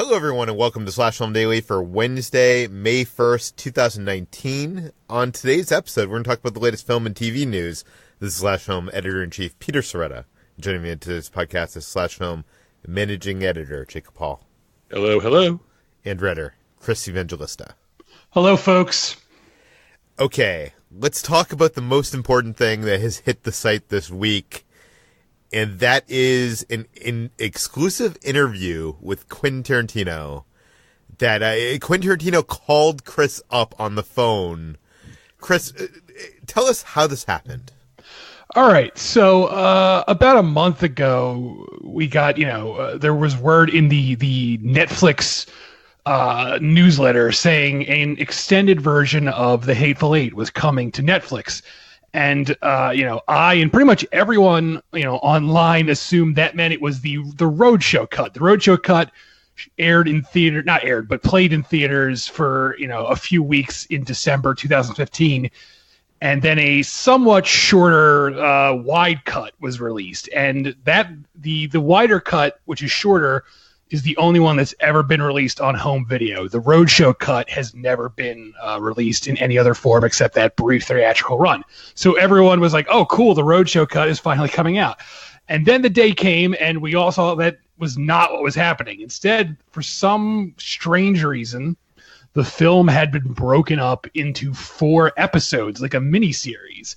Hello, everyone, and welcome to Slash Film Daily for Wednesday, May 1st, 2019. On today's episode, we're going to talk about the latest film and TV news. This is Slash Film Editor-in-Chief Peter Sciretta. Joining me in today's podcast is Slash Film Managing Editor Jacob Hall. Hello, hello. And Redder, Chris Evangelista. Hello, folks. Okay, let's talk about the most important thing that has hit the site this week. And that is an exclusive interview with Quentin Tarantino that Quentin Tarantino called Chris up on the phone. Chris, tell us how this happened. All right. So about a month ago, we got, there was word in the Netflix newsletter saying an extended version of The Hateful Eight was coming to Netflix. And, I and pretty much everyone, online assumed that meant it was the Roadshow cut. The Roadshow cut played in theaters for, a few weeks in December 2015. And then a somewhat shorter wide cut was released. And that the wider cut, which is shorter, is the only one that's ever been released on home video. The Roadshow cut has never been released in any other form except that brief theatrical run. So everyone was like, oh, cool, the Roadshow cut is finally coming out. And then the day came, and we all saw that was not what was happening. Instead, for some strange reason, the film had been broken up into 4 episodes, like a miniseries.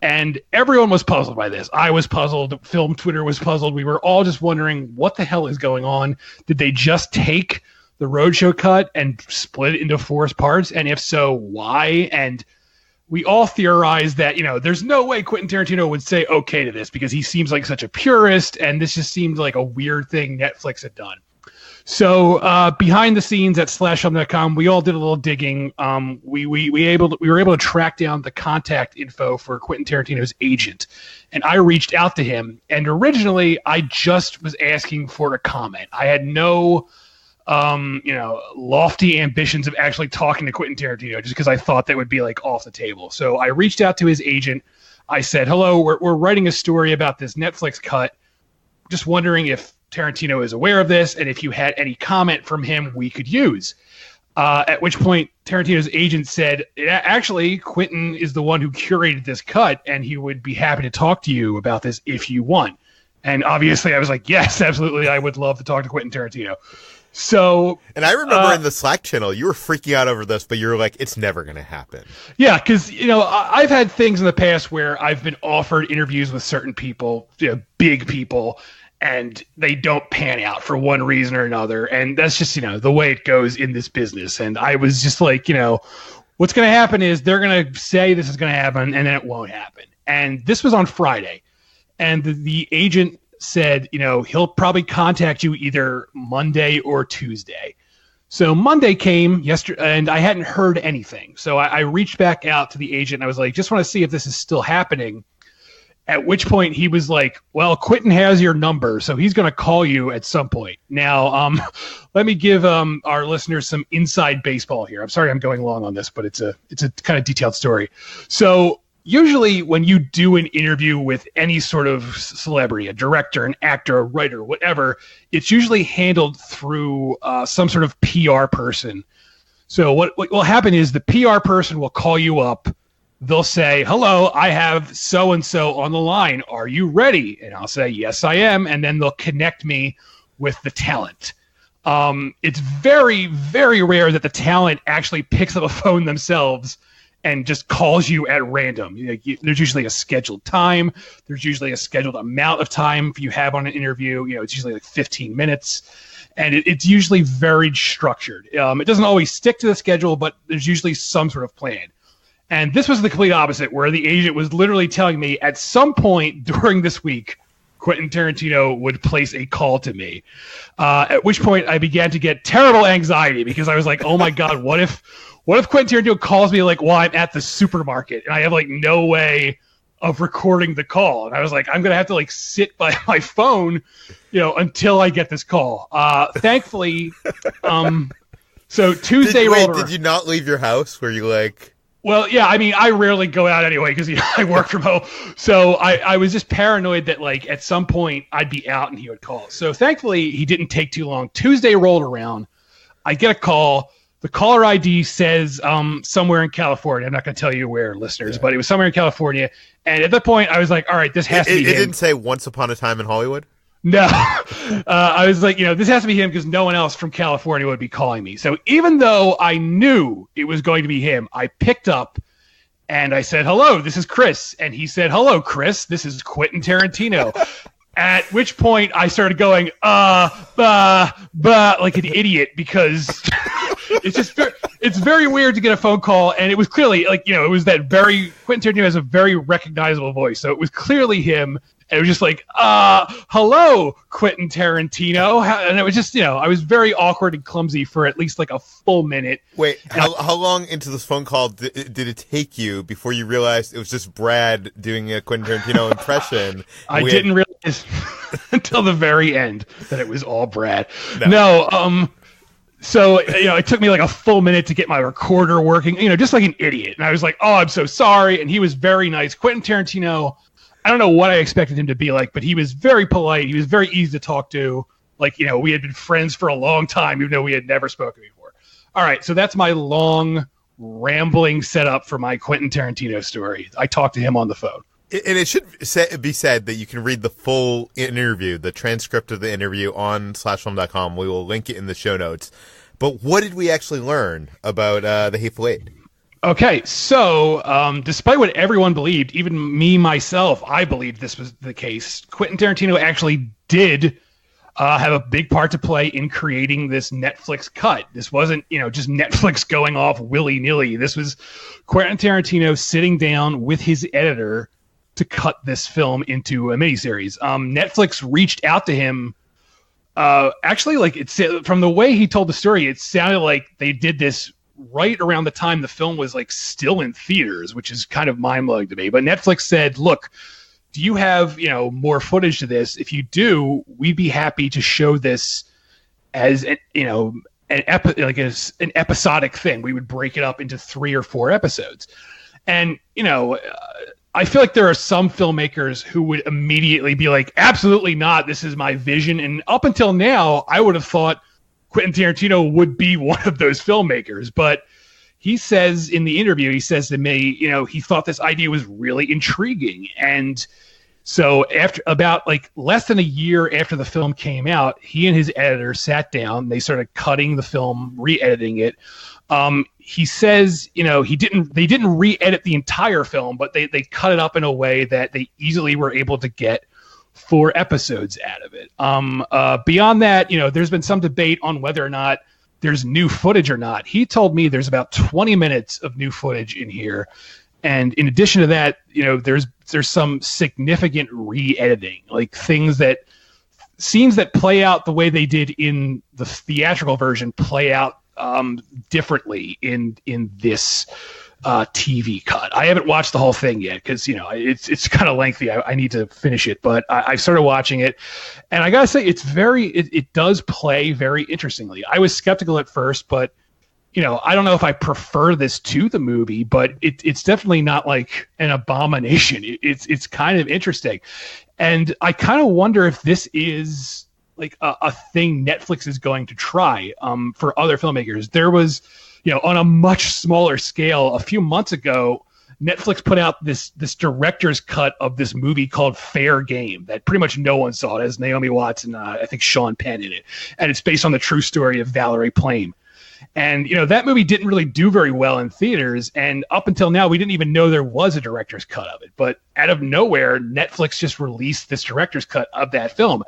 And everyone was puzzled by this. I was puzzled. Film Twitter was puzzled. We were all just wondering, what the hell is going on? Did they just take the Roadshow cut and split it into 4 parts? And if so, why? And we all theorized that, there's no way Quentin Tarantino would say okay to this because he seems like such a purist, and this just seemed like a weird thing Netflix had done. So behind the scenes at slashfilm.com, we all did a little digging. We were able to track down the contact info for Quentin Tarantino's agent, and I reached out to him. And originally, I just was asking for a comment. I had no, lofty ambitions of actually talking to Quentin Tarantino, just because I thought that would be like off the table. So I reached out to his agent. I said, "Hello, we're writing a story about this Netflix cut. Just wondering if Tarantino is aware of this, and if you had any comment from him we could use." At which point Tarantino's agent said, actually, Quentin is the one who curated this cut, and he would be happy to talk to you about this if you want. And obviously I was like, yes, absolutely, I would love to talk to Quentin Tarantino. So, and I remember in the Slack channel, you were freaking out over this, but you were like, it's never going to happen. Yeah, because, I've had things in the past where I've been offered interviews with certain people, big people, and they don't pan out for one reason or another. And that's just, the way it goes in this business. And I was just like, what's going to happen is they're going to say this is going to happen, and then it won't happen. And this was on Friday. And the agent said, he'll probably contact you either Monday or Tuesday. So Monday came yesterday, and I hadn't heard anything. So I reached back out to the agent. And I was like, just want to see if this is still happening. At which point he was like, well, Quentin has your number, so he's going to call you at some point. Now, let me give our listeners some inside baseball here. I'm sorry I'm going long on this, but it's a kind of detailed story. So usually when you do an interview with any sort of celebrity, a director, an actor, a writer, whatever, it's usually handled through some sort of PR person. So what will happen is the PR person will call you up. They'll say, hello, I have so-and-so on the line. Are you ready? And I'll say, yes, I am. And then they'll connect me with the talent. It's very, very rare that the talent actually picks up a phone themselves and just calls you at random. There's usually a scheduled time. There's usually a scheduled amount of time you have on an interview. It's usually like 15 minutes. And it's usually very structured. It doesn't always stick to the schedule, but there's usually some sort of plan. And this was the complete opposite, where the agent was literally telling me at some point during this week, Quentin Tarantino would place a call to me. At which point I began to get terrible anxiety because I was like, oh my God, what if Quentin Tarantino calls me like while I'm at the supermarket and I have like no way of recording the call? And I was like, I'm going to have to like sit by my phone, until I get this call. Thankfully, so Tuesday rolled around. Did you not leave your house? Were you like... Well, yeah, I mean, I rarely go out anyway because I work from home. So I was just paranoid that like at some point I'd be out and he would call. So thankfully he didn't take too long. Tuesday rolled around. I get a call. The caller ID says somewhere in California. I'm not going to tell you where, listeners, but it was somewhere in California. And at that point I was like, all right, this has to be him. It didn't say Once Upon a Time in Hollywood? No, I was like, this has to be him because no one else from California would be calling me. So even though I knew it was going to be him, I picked up and I said, hello, this is Chris. And he said, hello, Chris, this is Quentin Tarantino. At which point I started going, like an idiot because it's very weird to get a phone call. And it was clearly like, it was that Quentin Tarantino has a very recognizable voice. So it was clearly him. And it was just like, hello, Quentin Tarantino. And it was just, I was very awkward and clumsy for at least like a full minute. Wait, how long into this phone call did it take you before you realized it was just Brad doing a Quentin Tarantino impression? I didn't realize until the very end that it was all Brad. No, so, it took me like a full minute to get my recorder working, just like an idiot. And I was like, oh, I'm so sorry. And he was very nice. Quentin Tarantino, I don't know what I expected him to be like, but he was very polite. He was very easy to talk to. Like, we had been friends for a long time, even though we had never spoken before. All right, so that's my long, rambling setup for my Quentin Tarantino story. I talked to him on the phone. And it should be said that you can read the full interview, the transcript of the interview on /film.com. We will link it in the show notes. But what did we actually learn about the Hateful Eight? Okay, so despite what everyone believed, even me, myself, I believed this was the case. Quentin Tarantino actually did have a big part to play in creating this Netflix cut. This wasn't, just Netflix going off willy-nilly. This was Quentin Tarantino sitting down with his editor to cut this film into a miniseries. Netflix reached out to him. Actually, like from the way he told the story, it sounded like they did this right around the time the film was like still in theaters, which is kind of mind-blowing to me. But Netflix said, look, do you have, more footage to this? If you do, we'd be happy to show this as, an episodic thing. We would break it up into 3 or 4 episodes. And, I feel like there are some filmmakers who would immediately be like, absolutely not. This is my vision. And up until now, I would have thought Quentin Tarantino would be one of those filmmakers. But he says in the interview, he says to me, he thought this idea was really intriguing. And so after about like less than a year after the film came out, he and his editor sat down. They started cutting the film, re-editing it. He says, they didn't re-edit the entire film, but they cut it up in a way that they easily were able to get 4 episodes out of it. Beyond that, there's been some debate on whether or not there's new footage or not. He told me there's about 20 minutes of new footage in here. And in addition to that, there's some significant re-editing, like scenes that play out the way they did in the theatrical version play out differently in this TV cut. I haven't watched the whole thing yet because it's kind of lengthy. I need to finish it, but I started watching it, and I gotta say it does play very interestingly. I was skeptical at first, but I don't know if I prefer this to the movie, but it's definitely not like an abomination. It's kind of interesting, and I kind of wonder if this is like a thing Netflix is going to try for other filmmakers. There was, on a much smaller scale, a few months ago, Netflix put out this director's cut of this movie called Fair Game that pretty much no one saw. It has Naomi Watts and I think Sean Penn in it, and it's based on the true story of Valerie Plame. And, that movie didn't really do very well in theaters. And up until now, we didn't even know there was a director's cut of it. But out of nowhere, Netflix just released this director's cut of that film.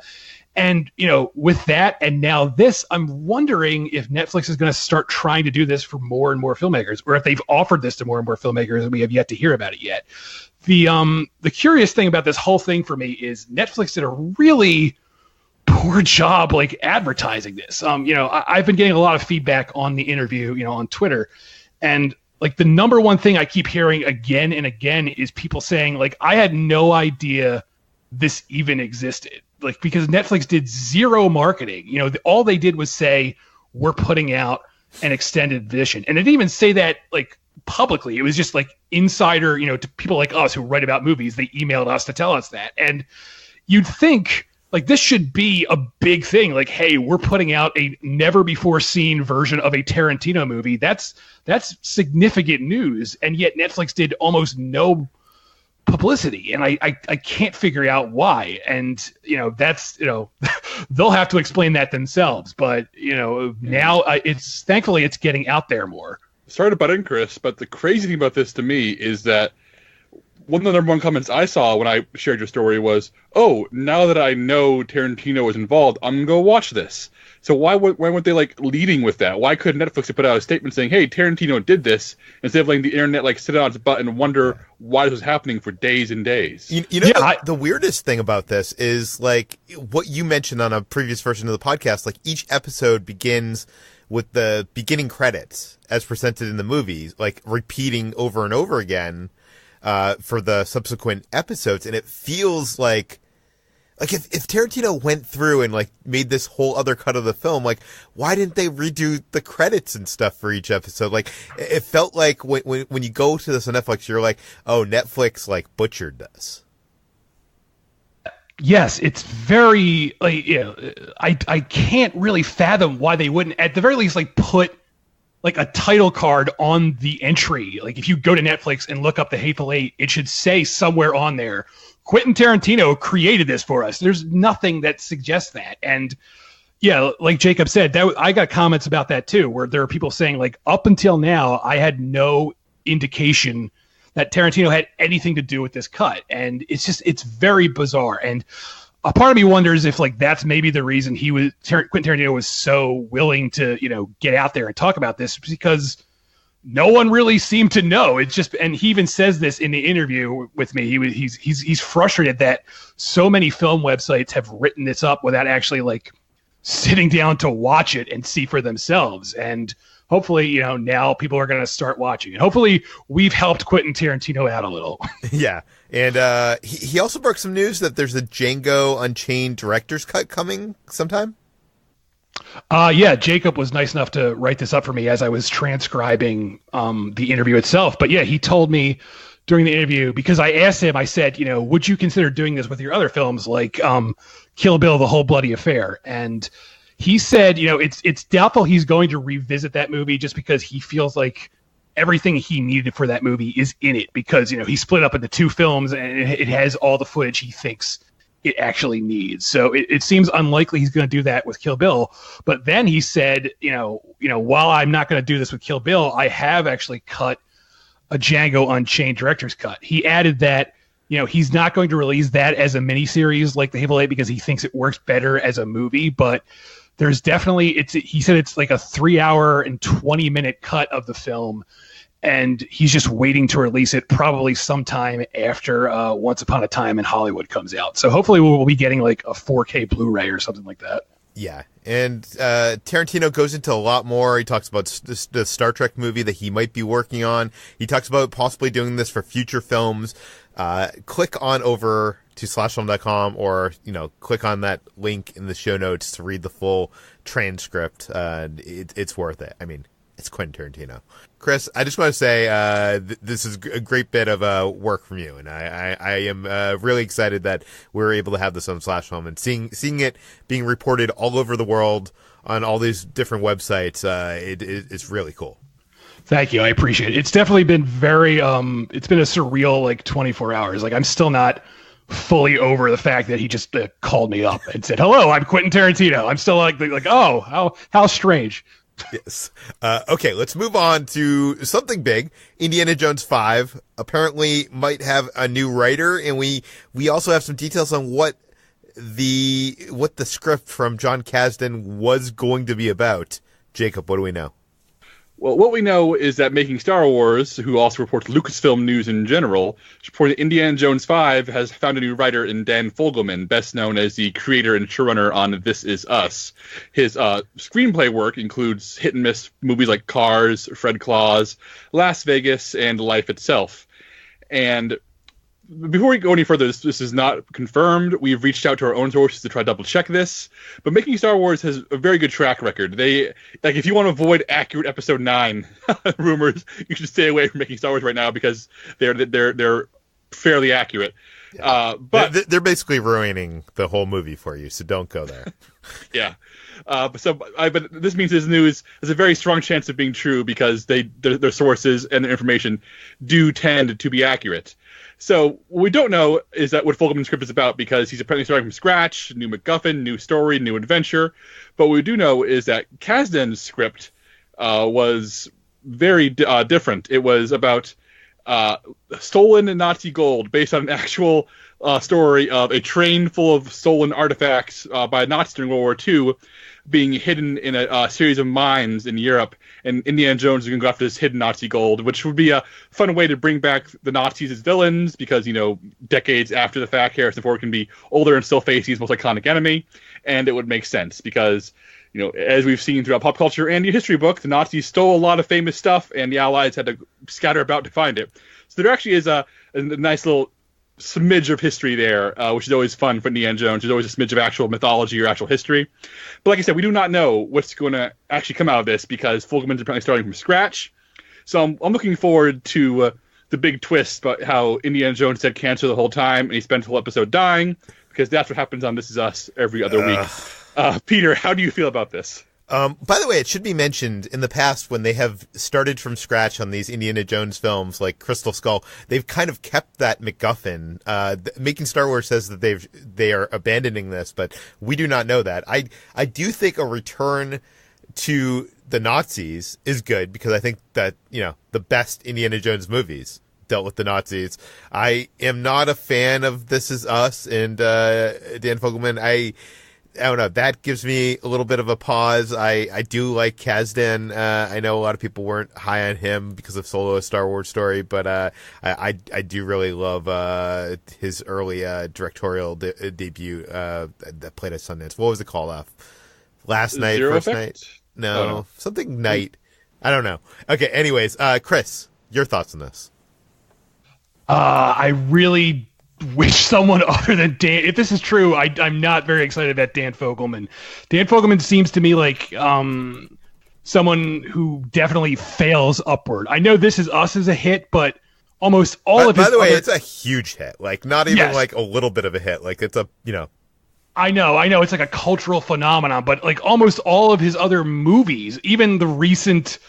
And, with that and now this, I'm wondering if Netflix is going to start trying to do this for more and more filmmakers, or if they've offered this to more and more filmmakers and we have yet to hear about it yet. The curious thing about this whole thing for me is Netflix did a really poor job like advertising this. I've been getting a lot of feedback on the interview, on Twitter, and like the number one thing I keep hearing again and again is people saying like, I had no idea this even existed. Like, because Netflix did zero marketing, all they did was say, we're putting out an extended edition. And it didn't even say that like publicly. It was just like insider, to people like us who write about movies. They emailed us to tell us that. And you'd think like this should be a big thing. Like, hey, we're putting out a never before seen version of a Tarantino movie. That's significant news. And yet Netflix did almost no publicity, and I can't figure out why. And that's they'll have to explain that themselves. But now it's thankfully it's getting out there more. Sorry to butt in, Chris, but the crazy thing about this to me is that one of the number one comments I saw when I shared your story was, "Oh, now that I know Tarantino was involved, I'm gonna go watch this." So why weren't they like leading with that? Why couldn't Netflix have put out a statement saying, "Hey, Tarantino did this," instead of letting the internet like sit on its butt and wonder why this was happening for days and days? The weirdest thing about this is like what you mentioned on a previous version of the podcast. Like each episode begins with the beginning credits as presented in the movies, like repeating over and over again for the subsequent episodes, and it feels like if Tarantino went through and like made this whole other cut of the film, like why didn't they redo the credits and stuff for each episode? Like it felt like when you go to this on Netflix, you're like, oh, Netflix like butchered this. Yes, it's very like I can't really fathom why they wouldn't at the very least like put like a title card on the entry. Like if you go to Netflix and look up the Hateful Eight, it should say somewhere on there, Quentin Tarantino created this for us. There's nothing that suggests that. And yeah, like Jacob said, I got comments about that too, where there are people saying like, up until now, I had no indication that Tarantino had anything to do with this cut. And it's very bizarre. And a part of me wonders if like that's maybe the reason Quentin Tarantino was so willing to, get out there and talk about this, because no one really seemed to know. It's just, and he even says this in the interview with me. He's frustrated that so many film websites have written this up without actually like sitting down to watch it and see for themselves. And hopefully, now people are going to start watching it. Hopefully we've helped Quentin Tarantino out a little. Yeah. And he also broke some news that there's a Django Unchained director's cut coming sometime. Yeah, Jacob was nice enough to write this up for me as I was transcribing the interview itself. But yeah, he told me during the interview, because I asked him, I said, would you consider doing this with your other films like Kill Bill, The Whole Bloody Affair? And he said, it's doubtful he's going to revisit that movie just because he feels like everything he needed for that movie is in it, because, he split up into two films and it has all the footage he thinks it actually needs. So it seems unlikely he's going to do that with Kill Bill. But then he said, while I'm not going to do this with Kill Bill, I have actually cut a Django Unchained director's cut. He added that, he's not going to release that as a miniseries like The Hateful Eight because he thinks it works better as a movie, but there's definitely, he said it's like a 3-hour and 20-minute cut of the film, and he's just waiting to release it probably sometime after Once Upon a Time in Hollywood comes out. So hopefully we'll be getting like a 4K Blu-ray or something like that. Yeah, and Tarantino goes into a lot more. He talks about the Star Trek movie that he might be working on. He talks about possibly doing this for future films. Click on over to slashfilm.com or, click on that link in the show notes to read the full transcript. It's worth it. I mean, it's Quentin Tarantino. Chris, I just want to say this is a great bit of work from you, and I am really excited that we're able to have this on Slash Film, and seeing it being reported all over the world on all these different websites. It's really cool. Thank you. I appreciate it. It's definitely been very it's been a surreal like 24 hours. Like I'm still not fully over the fact that he just called me up and said, "Hello, I'm Quentin Tarantino." I'm still like oh, how strange. Yes. Okay, let's move on to something big. Indiana Jones 5 apparently might have a new writer, and we also have some details on what the script from John Kasdan was going to be about. Jacob, what do we know? Well, what we know is that Making Star Wars, who also reports Lucasfilm news in general, reported that Indiana Jones 5 has found a new writer in Dan Fogelman, best known as the creator and showrunner on This Is Us. His screenplay work includes hit-and-miss movies like Cars, Fred Claus, Las Vegas, and Life Itself. And before we go any further, this is not confirmed. We've reached out to our own sources to try to double check this. But Making Star Wars has a very good track record. They if you want to avoid accurate Episode 9 rumors, you should stay away from Making Star Wars right now because they're fairly accurate. Yeah. But they're basically ruining the whole movie for you, so don't go there. Yeah. But this means this news has a very strong chance of being true because their sources and their information do tend to be accurate. So what we don't know is that what Fogelman's script is about because he's apparently starting from scratch, new MacGuffin, new story, new adventure. But what we do know is that Kasdan's script was very different. It was about stolen Nazi gold based on an actual story of a train full of stolen artifacts by Nazis during World War II being hidden in a series of mines in Europe, and Indiana Jones is going to go after this hidden Nazi gold, which would be a fun way to bring back the Nazis as villains because, decades after the fact, Harrison Ford can be older and still face his most iconic enemy, and it would make sense because, as we've seen throughout pop culture and the history book, the Nazis stole a lot of famous stuff, and the Allies had to scatter about to find it. So there actually is a nice little smidge of history there, which is always fun for Indiana Jones. There's always a smidge of actual mythology or actual history. But like I said, we do not know what's going to actually come out of this because Fogelman's apparently starting from scratch. So I'm looking forward to the big twist about how Indiana Jones had cancer the whole time and he spent the whole episode dying because that's what happens on This Is Us every other week. Peter, how do you feel about this? By the way, it should be mentioned in the past when they have started from scratch on these Indiana Jones films like Crystal Skull, they've kind of kept that MacGuffin. Making Star Wars says that they are abandoning this, but we do not know that. I do think a return to the Nazis is good because I think that, the best Indiana Jones movies dealt with the Nazis. I am not a fan of This Is Us and Dan Fogelman. I don't know. That gives me a little bit of a pause. I do like Kasdan. I know a lot of people weren't high on him because of Solo: A Star Wars Story, but I do really love his early directorial debut that played at Sundance. What was it called? Last Night, Zero First Effect? Night? No, something Night. I don't know. Okay. Anyways, Chris, your thoughts on this? I really wish someone other than Dan. If this is true, I'm not very excited about Dan Fogelman. Dan Fogelman seems to me like someone who definitely fails upward. I know This Is Us is a hit, but almost all of his. By the way, it's a huge hit. Like not even like a little bit of a hit. Like it's a I know it's like a cultural phenomenon, but like almost all of his other movies, even the recent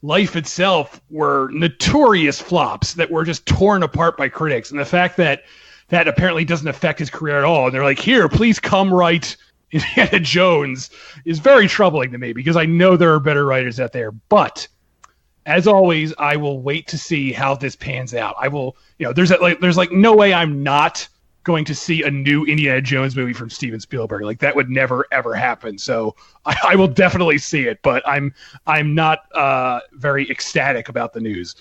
Life itself, were notorious flops that were just torn apart by critics. And the fact that apparently doesn't affect his career at all. And they're like, here, please come write Indiana Jones is very troubling to me because I know there are better writers out there. But as always, I will wait to see how this pans out. I will, there's no way I'm not going to see a new Indiana Jones movie from Steven Spielberg. Like that would never, ever happen. So I will definitely see it, but I'm not very ecstatic about the news.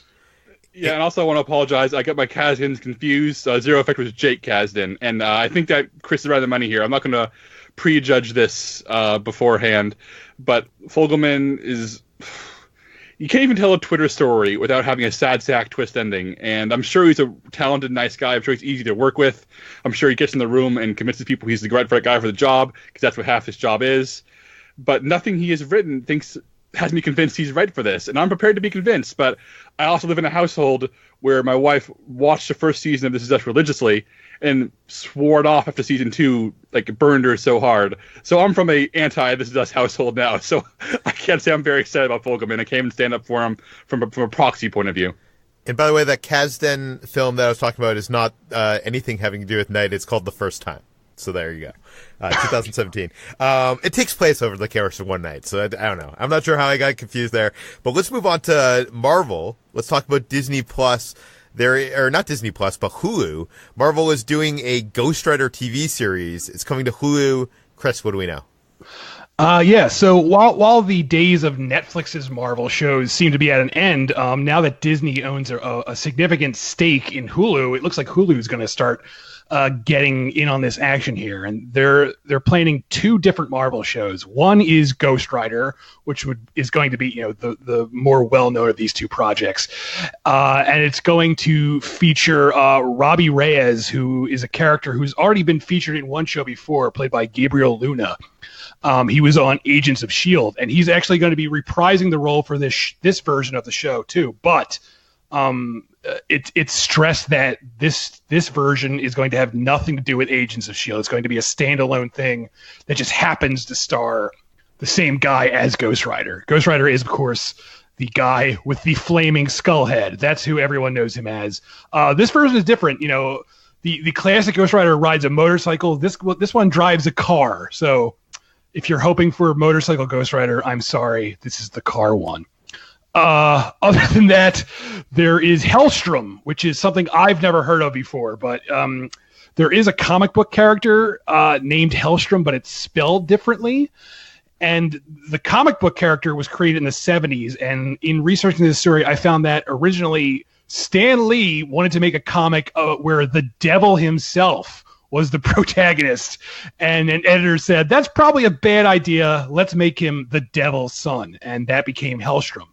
Yeah, and also I want to apologize. I got my Kasdans confused. Zero Effect was Jake Kasdan, and I think that Chris is right on the money here. I'm not going to prejudge this beforehand, but Fogelman is... You can't even tell a Twitter story without having a sad sack twist ending, and I'm sure he's a talented, nice guy. I'm sure he's easy to work with. I'm sure he gets in the room and convinces people he's the right guy for the job, because that's what half his job is. But nothing he has written has me convinced he's right for this, and I'm prepared to be convinced. But I also live in a household where my wife watched the first season of This Is Us religiously and swore it off after season 2, like burned her so hard. So I'm from a anti This Is Us household now, so I can't say I'm very excited about Fogelman. I can't even stand up for him from a proxy point of view. And by the way, that Kasdan film that I was talking about is not anything having to do with Night. It's called The First Time. So there you go. 2017. It takes place over the course of one night. So I don't know. I'm not sure how I got confused there. But let's move on to Marvel. Let's talk about Disney Plus. Not Disney Plus, but Hulu. Marvel is doing a Ghost Rider TV series. It's coming to Hulu. Chris, what do we know? Yeah, so while the days of Netflix's Marvel shows seem to be at an end, now that Disney owns a significant stake in Hulu, it looks like Hulu is going to start getting in on this action here, and they're planning two different Marvel shows. One is Ghost Rider, which is going to be the more well known of these two projects, and it's going to feature Robbie Reyes, who is a character who's already been featured in one show before, played by Gabriel Luna. He was on Agents of S.H.I.E.L.D., and he's actually going to be reprising the role for this version of the show too. But it's stressed that this version is going to have nothing to do with Agents of S.H.I.E.L.D. It's going to be a standalone thing that just happens to star the same guy as Ghost Rider. Ghost Rider is, of course, the guy with the flaming skull head. That's who everyone knows him as. This version is different. The classic Ghost Rider rides a motorcycle. This one drives a car. So if you're hoping for Motorcycle Ghost Rider, I'm sorry, this is the car one. Other than that, there is Hellstrom, which is something I've never heard of before, but there is a comic book character named Hellstrom, but it's spelled differently. And the comic book character was created in the 70s, and in researching this story, I found that originally Stan Lee wanted to make a comic where the devil himself was the protagonist, and an editor said, that's probably a bad idea. Let's make him the devil's son, and that became Hellstrom.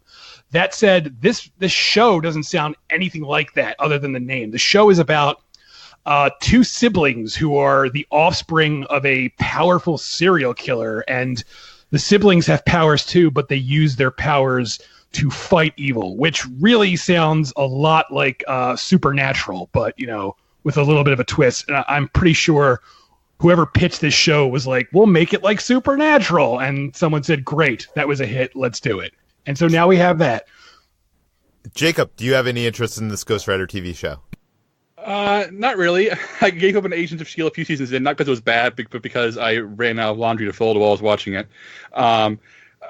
That said, this show doesn't sound anything like that other than the name. The show is about two siblings who are the offspring of a powerful serial killer, and the siblings have powers too, but they use their powers to fight evil, which really sounds a lot like Supernatural, but, with a little bit of a twist. And I'm pretty sure whoever pitched this show was like, we'll make it like Supernatural. And someone said, great, that was a hit. Let's do it. And so now we have that. Jacob, do you have any interest in this Ghost Rider TV show? Not really. I gave up on Agents of S.H.I.E.L.D. a few seasons in, not because it was bad, but because I ran out of laundry to fold while I was watching it.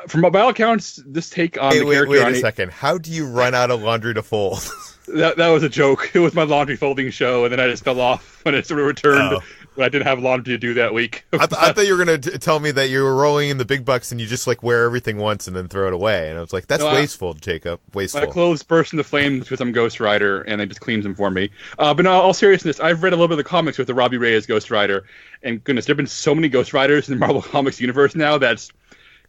From by all accounts, this take on the character... Wait a second. How do you run out of laundry to fold? That was a joke. It was my laundry folding show, and then I just fell off when it sort of returned when I didn't have laundry to do that week. I thought you were going to tell me that you were rolling in the big bucks and you just wear everything once and then throw it away. And I was like, that's wasteful, Jacob. Wasteful. My clothes burst into flames because I'm Ghost Rider, and it just cleans them for me. But in all seriousness, I've read a little bit of the comics with the Robbie Reyes Ghost Rider, and goodness, there have been so many Ghost Riders in the Marvel Comics universe now that's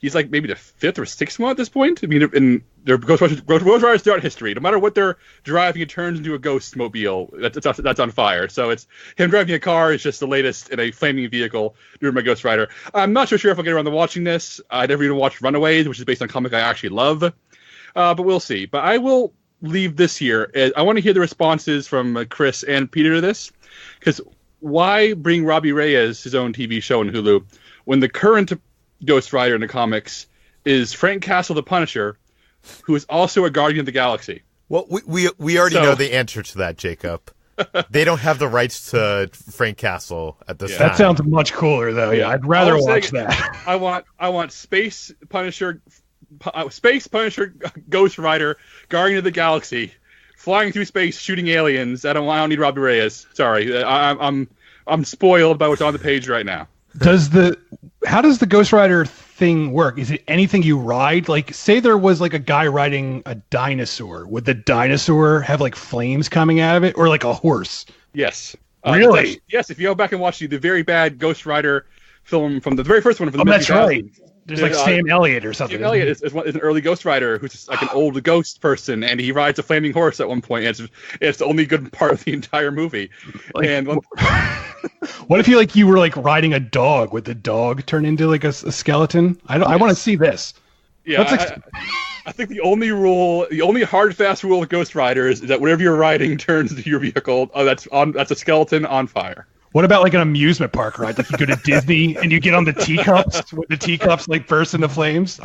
he's like maybe the fifth or sixth one at this point. I mean, in their Ghost Riders throughout history, no matter what they're driving, it turns into a ghost mobile that's on fire. So it's him driving a car is just the latest in a flaming vehicle during my Ghost Rider. I'm not so sure if I'll get around to watching this. I never even watched Runaways, which is based on a comic I actually love. But we'll see. But I will leave this here. I want to hear the responses from Chris and Peter to this, because why bring Robbie Reyes his own TV show on Hulu when the current Ghost Rider in the comics is Frank Castle the Punisher, who is also a Guardian of the Galaxy? Well, we already know the answer to that, Jacob. They don't have the rights to Frank Castle at this time. That sounds much cooler, though. Yeah, I'd rather watch that. I want Space Punisher, Ghost Rider, Guardian of the Galaxy, flying through space, shooting aliens. I don't need Robbie Reyes. Sorry, I'm spoiled by what's on the page right now. How does the Ghost Rider thing work? Is it anything you ride? Like, say there was a guy riding a dinosaur. Would the dinosaur have flames coming out of it, or like a horse? Yes. Really? Yes. If you go back and watch the very bad Ghost Rider film from the very first one from the that's right. There's Sam Elliott or something. Sam Elliott is an early Ghost Rider who's just an old ghost person, and he rides a flaming horse at one point. And it's the only good part of the entire movie. What if you were riding a dog? Would the dog turn into a skeleton? I want to see this. Yeah, I think the only hard fast rule of Ghost Rider is that whatever you're riding turns into your vehicle. That's a skeleton on fire. What about an amusement park ride? You go to Disney and you get on the teacups, with the teacups burst into flames?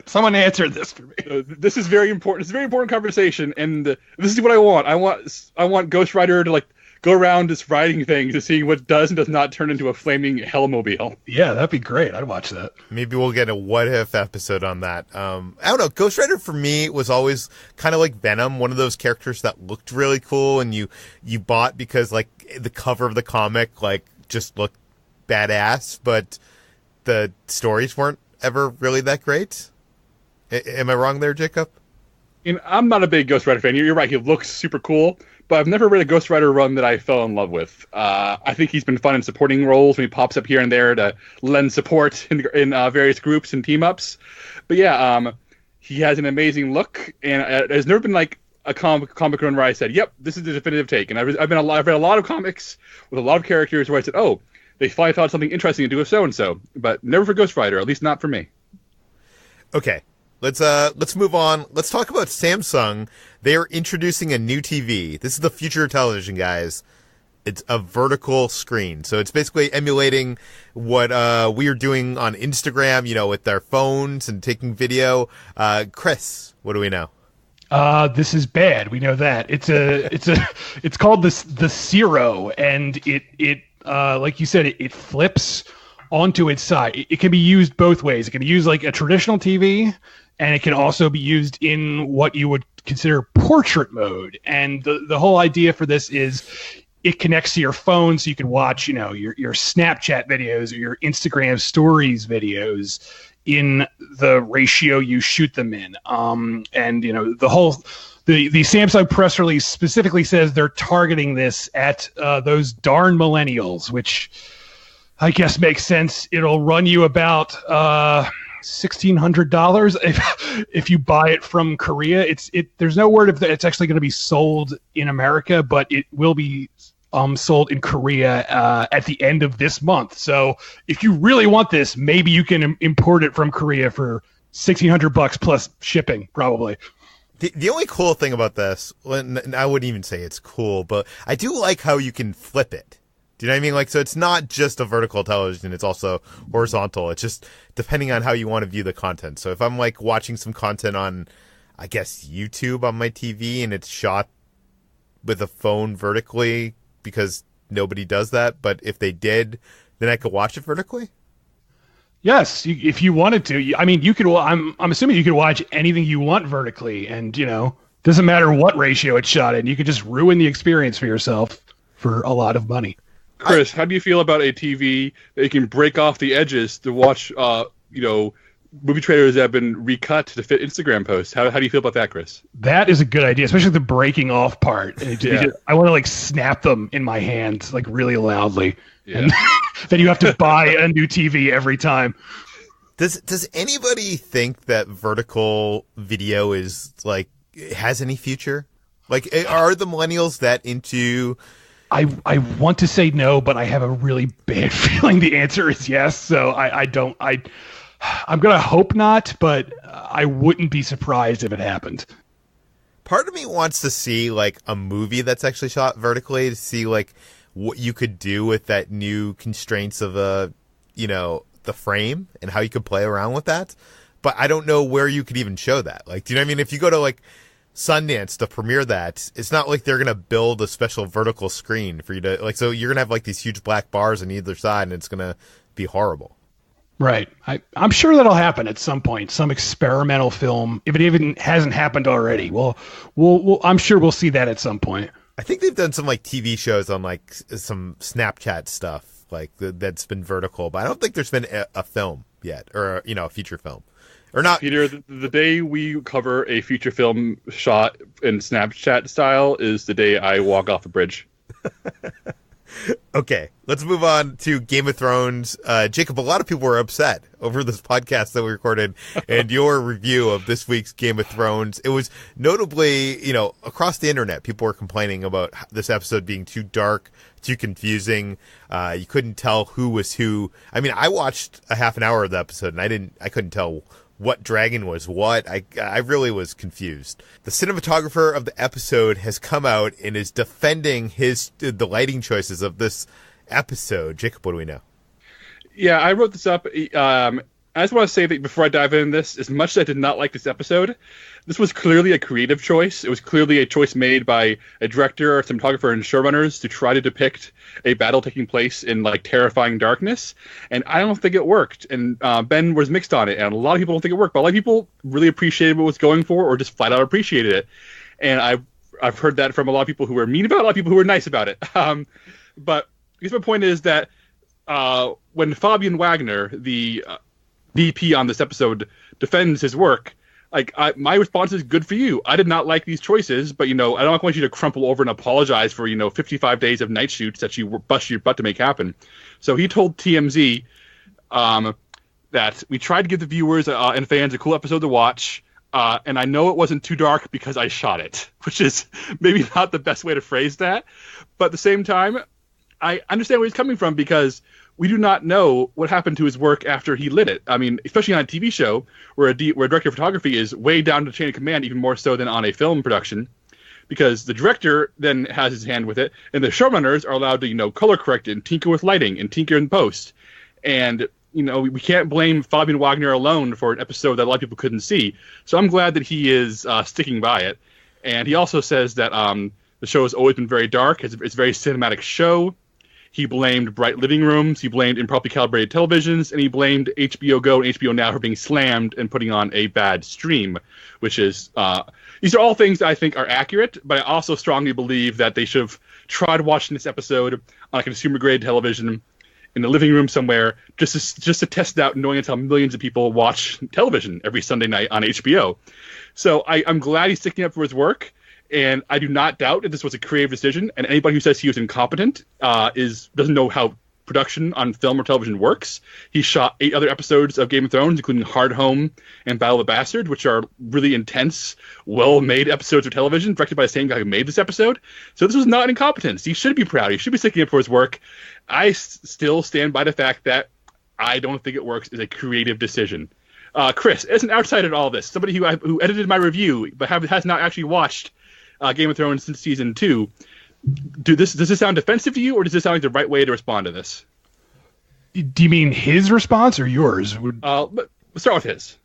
Someone answer this for me. This is very important. It's a very important conversation, and this is what I want. I want Ghost Rider to go around just riding things to see what does and does not turn into a flaming hellmobile. Yeah, that'd be great. I'd watch that. Maybe we'll get a what if episode on that. I don't know. Ghost Rider for me was always kind of like Venom, one of those characters that looked really cool and you bought because the cover of the comic just looked badass, but the stories weren't ever really that great. Am I wrong there, Jacob? I'm not a big Ghost Rider fan. You're right. He looks super cool, but I've never read a Ghost Rider run that I fell in love with. I think he's been fun in supporting roles when he pops up here and there to lend support in various groups and team-ups. But yeah, he has an amazing look, and there's never been like a comic run where I said, yep, this is the definitive take. And I've read a lot of comics with a lot of characters where I said, oh, they finally thought something interesting to do with so-and-so. But never for Ghost Rider, at least not for me. Okay. Let's move on. Let's talk about Samsung. They are introducing a new TV. This is the future of television, guys. It's a vertical screen. So it's basically emulating what we are doing on Instagram, with our phones and taking video. Chris, what do we know? This is bad. We know that. It's called the Zero, and it like you said, it flips onto its side. It can be used both ways. It can be used like a traditional TV, and it can also be used in what you would consider portrait mode. And the whole idea for this is it connects to your phone, so you can watch, your Snapchat videos or your Instagram stories videos in the ratio you shoot them in. And the Samsung press release specifically says they're targeting this at those darn millennials, which I guess makes sense. It'll run you about $1,600 if you buy it from Korea. There's no word if it's actually going to be sold in America, but it will be sold in Korea at the end of this month. So if you really want this, maybe you can import it from Korea for $1,600 plus shipping, probably. The only cool thing about this, and I wouldn't even say it's cool, but I do like how you can flip it. Do you know what I mean? Like, so it's not just a vertical television, it's also horizontal. It's just depending on how you want to view the content. So if I'm like watching some content on, I guess, YouTube on my TV and it's shot with a phone vertically because nobody does that, but if they did, then I could watch it vertically? Yes, if you wanted to. I mean, you could. I'm assuming you could watch anything you want vertically, and doesn't matter what ratio it's shot in. You could just ruin the experience for yourself for a lot of money. Chris, how do you feel about a TV that you can break off the edges to watch, movie trailers that have been recut to fit Instagram posts? How do you feel about that, Chris? That is a good idea, especially the breaking off part. Yeah. I want to snap them in my hand really loudly. Yeah. And then you have to buy a new TV every time. Does anybody think that vertical video is has any future? Like, are the millennials that into? I want to say no, but I have a really bad feeling the answer is yes. So I'm gonna hope not, but I wouldn't be surprised if it happened. Part of me wants to see a movie that's actually shot vertically to see what you could do with that new constraints of the frame and how you could play around with that. But I don't know where you could even show that. Do you know what I mean? If you go to Sundance to premiere that, it's not like they're going to build a special vertical screen for you to so you're going to have these huge black bars on either side and it's going to be horrible. Right. I'm sure that'll happen at some point, some experimental film, if it even hasn't happened already. Well, I'm sure we'll see that at some point. I think they've done some TV shows on some Snapchat stuff that's been vertical, but I don't think there's been a film yet, or a feature film, or not. Peter, the day we cover a feature film shot in Snapchat style is the day I walk off a bridge. Okay, let's move on to Game of Thrones. Jacob, a lot of people were upset over this podcast that we recorded and your review of this week's Game of Thrones. It was notably, across the internet, people were complaining about this episode being too dark, too confusing. You couldn't tell who was who. I mean, I watched a half an hour of the episode and I couldn't tell what dragon was what. I really was confused. The cinematographer of the episode has come out and is defending the lighting choices of this episode. Jacob, what do we know? Yeah, I wrote this up. I just want to say that before I dive into this, as much as I did not like this episode, this was clearly a creative choice. It was clearly a choice made by a director, a cinematographer, and showrunners to try to depict a battle taking place in terrifying darkness. And I don't think it worked. And Ben was mixed on it, and a lot of people don't think it worked. But a lot of people really appreciated what it was going for, or just flat out appreciated it. And I've heard that from a lot of people who were mean about it, a lot of people who were nice about it. But I guess my point is that when Fabian Wagner, the VP on this episode defends his work, like my response is good for you. I did not like these choices, but I don't want you to crumple over and apologize for 55 days of night shoots that you bust your butt to make happen. So he told TMZ that we tried to give the viewers and fans a cool episode to watch, and I know it wasn't too dark because I shot it, which is maybe not the best way to phrase that, but at the same time, I understand where he's coming from, because we do not know what happened to his work after he lit it. I mean, especially on a TV show where a director of photography is way down the chain of command, even more so than on a film production, because the director then has his hand with it, and the showrunners are allowed to, color correct it and tinker with lighting and tinker in post. And, we can't blame Fabian Wagner alone for an episode that a lot of people couldn't see. So I'm glad that he is sticking by it. And he also says that the show has always been very dark. It's a very cinematic show. He blamed bright living rooms, he blamed improperly calibrated televisions, and he blamed HBO Go and HBO Now for being slammed and putting on a bad stream, which is, these are all things that I think are accurate, but I also strongly believe that they should have tried watching this episode on a consumer-grade television in the living room somewhere, just to test it out, knowing it's how millions of people watch television every Sunday night on HBO. So I'm glad he's sticking up for his work. And I do not doubt that this was a creative decision. And anybody who says he was incompetent doesn't know how production on film or television works. He shot 8 other episodes of Game of Thrones, including Hard Home and Battle of the Bastards, which are really intense, well-made episodes of television, directed by the same guy who made this episode. So this was not incompetence. He should be proud. He should be sticking up for his work. I still stand by the fact that I don't think it works as a creative decision. Chris, as an outsider to all this, somebody who edited my review but has not actually watched Game of Thrones since season 2. Does this sound defensive to you, or does this sound like the right way to respond to this? Do you mean his response or yours? But start with his.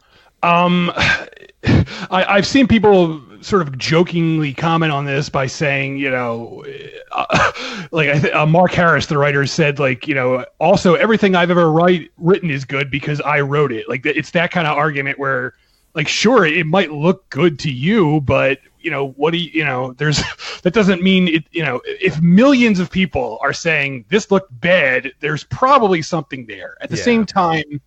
I've seen people sort of jokingly comment on this by saying, Mark Harris, the writer, said, also everything I've ever written is good because I wrote it. Like, it's that kind of argument where, sure, it might look good to you, but what do there's, that doesn't mean it, if millions of people are saying this looked bad, there's probably something there. At the same time,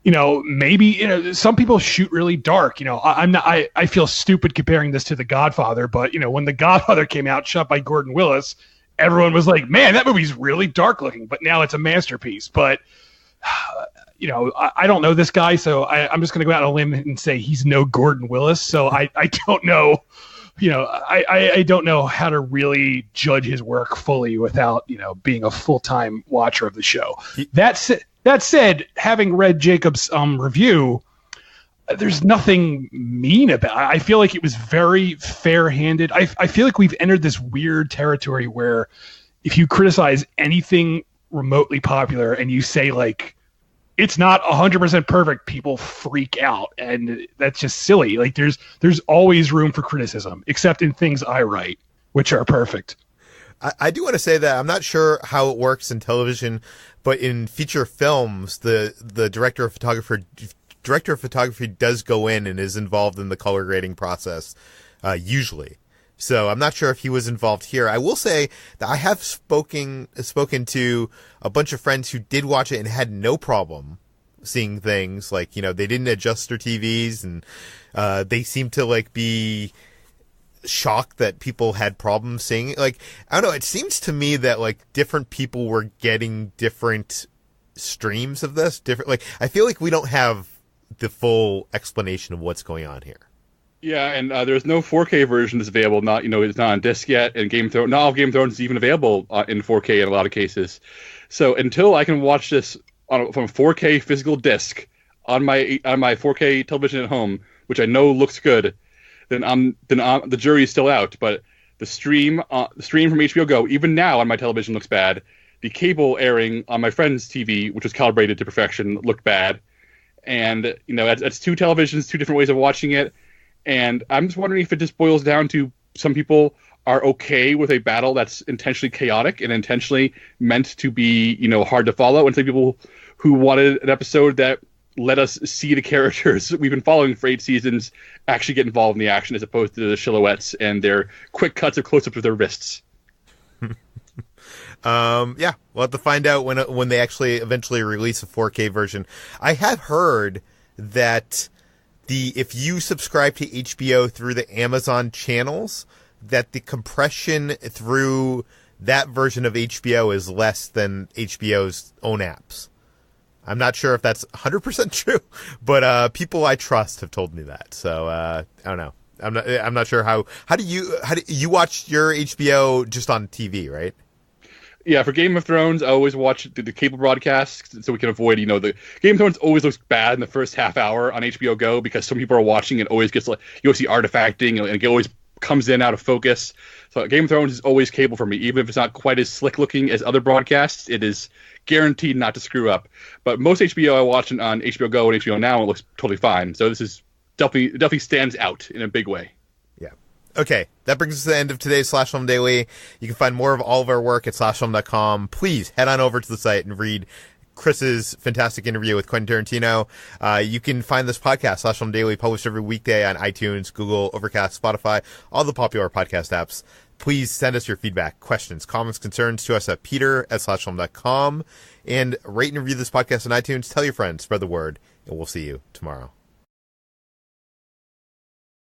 maybe, some people shoot really dark. I feel stupid comparing this to The Godfather, but when The Godfather came out, shot by Gordon Willis, everyone was like, man, that movie's really dark looking, but now it's a masterpiece. But I don't know this guy, so I'm just going to go out on a limb and say he's no Gordon Willis. So I don't know, I don't know how to really judge his work fully without, being a full-time watcher of the show. That said, having read Jacob's review, there's nothing mean about it. I feel like it was very fair-handed. I feel like we've entered this weird territory where if you criticize anything remotely popular and you say, it's not 100% perfect, people freak out, and that's just silly. There's always room for criticism, except in things I write, which are perfect. I do want to say that I'm not sure how it works in television, but in feature films, the director of photography does go in and is involved in the color grading process, usually. So I'm not sure if he was involved here. I will say that I have spoken to a bunch of friends who did watch it and had no problem seeing things they didn't adjust their TVs, and they seemed to be shocked that people had problems seeing it. I don't know. It seems to me that different people were getting different streams of this. I feel like we don't have the full explanation of what's going on here. Yeah, and there's no 4K version that's available. It's not on disc yet, and not all Game of Thrones is even available in 4K in a lot of cases. So until I can watch this from a 4K physical disc on my 4K television at home, which I know looks good, then the jury is still out. But the stream from HBO Go, even now on my television, looks bad. The cable airing on my friend's TV, which was calibrated to perfection, looked bad. And that's 2 televisions, 2 different ways of watching it. And I'm just wondering if it just boils down to some people are okay with a battle that's intentionally chaotic and intentionally meant to be, hard to follow, and some people who wanted an episode that let us see the characters we've been following for 8 seasons actually get involved in the action, as opposed to the silhouettes and their quick cuts of close-ups with their wrists. Yeah, we'll have to find out when they actually eventually release a 4K version. I have heard that if you subscribe to HBO through the Amazon channels, that the compression through that version of HBO is less than HBO's own apps. I'm not sure if that's 100% true, but people I trust have told me that. So I don't know. I'm not sure how do you watch your HBO just on TV, right? Yeah, for Game of Thrones, I always watch the cable broadcasts so we can avoid, the Game of Thrones always looks bad in the first half hour on HBO Go because some people are watching and always gets you always see artifacting and it always comes in out of focus. So Game of Thrones is always cable for me, even if it's not quite as slick looking as other broadcasts. It is guaranteed not to screw up. But most HBO I watch on HBO Go and HBO Now, it looks totally fine. So this is definitely stands out in a big way. Yeah. Okay, that brings us to the end of today's Slash Film Daily. You can find more of all of our work at slashfilm.com. Please head on over to the site and read Chris's fantastic interview with Quentin Tarantino. You can find this podcast, Slash Film Daily, published every weekday on iTunes, Google, Overcast, Spotify, all the popular podcast apps. Please send us your feedback, questions, comments, concerns to us at peter@slashfilm.com. And rate and review this podcast on iTunes. Tell your friends, spread the word, and we'll see you tomorrow.